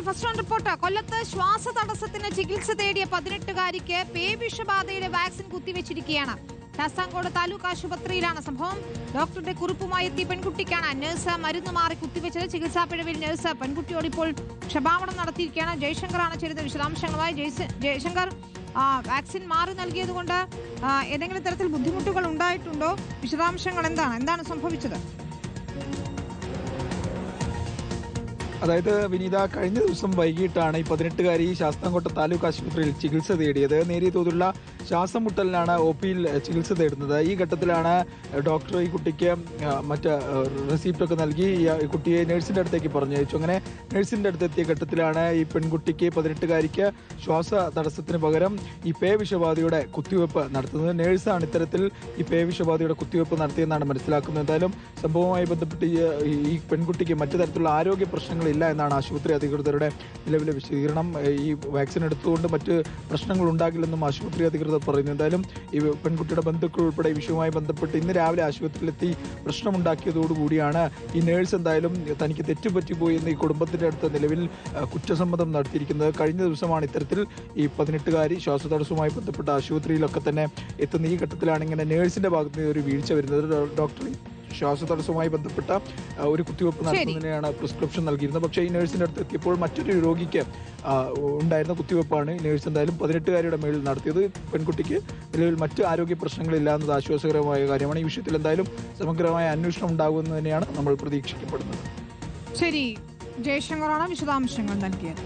First on report. കൊല്ലത്ത് ശ്വാസതടസ്സത്തിന് ചികിത്സ തേടിയ 18-കാരിക്ക് പേവിഷബാധയുടെ വാക്സിൻ കുത്തിവെച്ചിരിക്കുകയാണ്. ശാസ്താംകോട് താലൂക്ക് ആശുപത്രിയിലാണ് സംഭവം. ഡോക്ടറുടെ കുറിപ്പുമായി എത്തിയ പെൺകുട്ടിക്കാണ് നഴ്സ് മരുന്ന് മാറി കുത്തിവെച്ചത്. ചികിത്സാ പിഴവിൽ നഴ്സ് പെൺകുട്ടിയോട് ഇപ്പോൾ ക്ഷമാപണം നടത്തിയിരിക്കുകയാണ്. ജയശങ്കറാണ് ചേരുന്ന വിശദാംശങ്ങളുമായി. ജയശങ്കർ, വാക്സിൻ മാറി നൽകിയത് കൊണ്ട് ഏതെങ്കിലും തരത്തിൽ ബുദ്ധിമുട്ടുകൾ ഉണ്ടായിട്ടുണ്ടോ? വിശദാംശങ്ങൾ എന്താണ് സംഭവിച്ചത്? അതായത് വിനീത, കഴിഞ്ഞ ദിവസം വൈകിട്ടാണ് ഈ 18-കാരി ശാസ്താംകോട്ട താലൂക്ക് ആശുപത്രിയിൽ ചികിത്സ തേടിയത്. നേരിയ തോതിലുള്ള ശ്വാസം മുട്ടലിനാണ് OP-യിൽ ചികിത്സ തേടുന്നത്. ഈ ഘട്ടത്തിലാണ് ഡോക്ടർ ഈ കുട്ടിക്ക് മറ്റ് റെസിപ്റ്റൊക്കെ നൽകി ഈ കുട്ടിയെ നഴ്സിൻ്റെ അടുത്തേക്ക് പറഞ്ഞയച്ചു. അങ്ങനെ നഴ്സിൻ്റെ അടുത്തെത്തിയ ഘട്ടത്തിലാണ് ഈ പെൺകുട്ടിക്ക് 18-കാരിക്ക് ശ്വാസ തടസ്സത്തിന് പകരം ഈ പേവിഷബാധയുടെ കുത്തിവയ്പ്പ് നടത്തുന്നത്. നേഴ്സാണ് ഇത്തരത്തിൽ ഈ പേവിഷബാധയുടെ കുത്തിവയ്പ്പ് നടത്തിയെന്നാണ് മനസ്സിലാക്കുന്നത്. എന്തായാലും സംഭവവുമായി ബന്ധപ്പെട്ട് ഈ പെൺകുട്ടിക്ക് മറ്റു തരത്തിലുള്ള ആരോഗ്യ പ്രശ്നങ്ങളില്ല എന്നാണ് ആശുപത്രി അധികൃതരുടെ നിലവിലെ വിശദീകരണം. ഈ വാക്സിൻ എടുത്തുകൊണ്ട് മറ്റ് പ്രശ്നങ്ങൾ ഉണ്ടാകില്ലെന്നും ആശുപത്രി അധികൃതർ പറയുന്നു. എന്തായാലും ഈ പെൺകുട്ടിയുടെ ബന്ധുക്കൾ ഉൾപ്പെടെ ഈ വിഷയവുമായി ബന്ധപ്പെട്ട് ഇന്ന് രാവിലെ ആശുപത്രിയിലെത്തി പ്രശ്നമുണ്ടാക്കിയതോടുകൂടിയാണ് ഈ നേഴ്സ് എന്തായാലും തനിക്ക് തെറ്റുപറ്റിപ്പോയി എന്ന് ഈ കുടുംബത്തിന്റെ അടുത്ത് നിലവിൽ കുറ്റസമ്മതം നടത്തിയിരിക്കുന്നത്. കഴിഞ്ഞ ദിവസമാണ് ഇത്തരത്തിൽ ഈ 18-കാരി ശ്വാസതടസ്സവുമായി ബന്ധപ്പെട്ട ആശുപത്രിയിലൊക്കെ തന്നെ എത്തുന്ന ഈ ഘട്ടത്തിലാണ് ഇങ്ങനെ നേഴ്സിന്റെ ഭാഗത്ത് നിന്ന് ഒരു വീഴ്ച വരുന്നത്. ഡോക്ടർ ശ്വാസതടസ്സവുമായി ബന്ധപ്പെട്ട ഒരു കുത്തിവയ്പ്പ് നടത്തുന്നതിനെയാണ് പ്രിസ്ക്രിപ്ഷൻ നൽകിയിരുന്നത്. പക്ഷേ ഈ നഴ്സിന്റെ അടുത്ത് എത്തിയപ്പോൾ മറ്റൊരു രോഗിക്ക് ഉണ്ടായിരുന്ന കുത്തിവയ്പ്പാണ് നേഴ്സ് എന്തായാലും 18-കാരിയുടെ മേളിൽ നടത്തിയത്. പെൺകുട്ടിക്ക് നിലവിൽ മറ്റ് ആരോഗ്യ പ്രശ്നങ്ങളില്ല എന്നത് ആശ്വാസകരമായ കാര്യമാണ്. ഈ വിഷയത്തിൽ എന്തായാലും സമഗ്രമായ അന്വേഷണം ഉണ്ടാകുമെന്ന് തന്നെയാണ് നമ്മൾ പ്രതീക്ഷിക്കപ്പെടുന്നത്. ശരി, ജയശങ്കറാണ് വിശദാംശങ്ങൾ നൽകിയത്.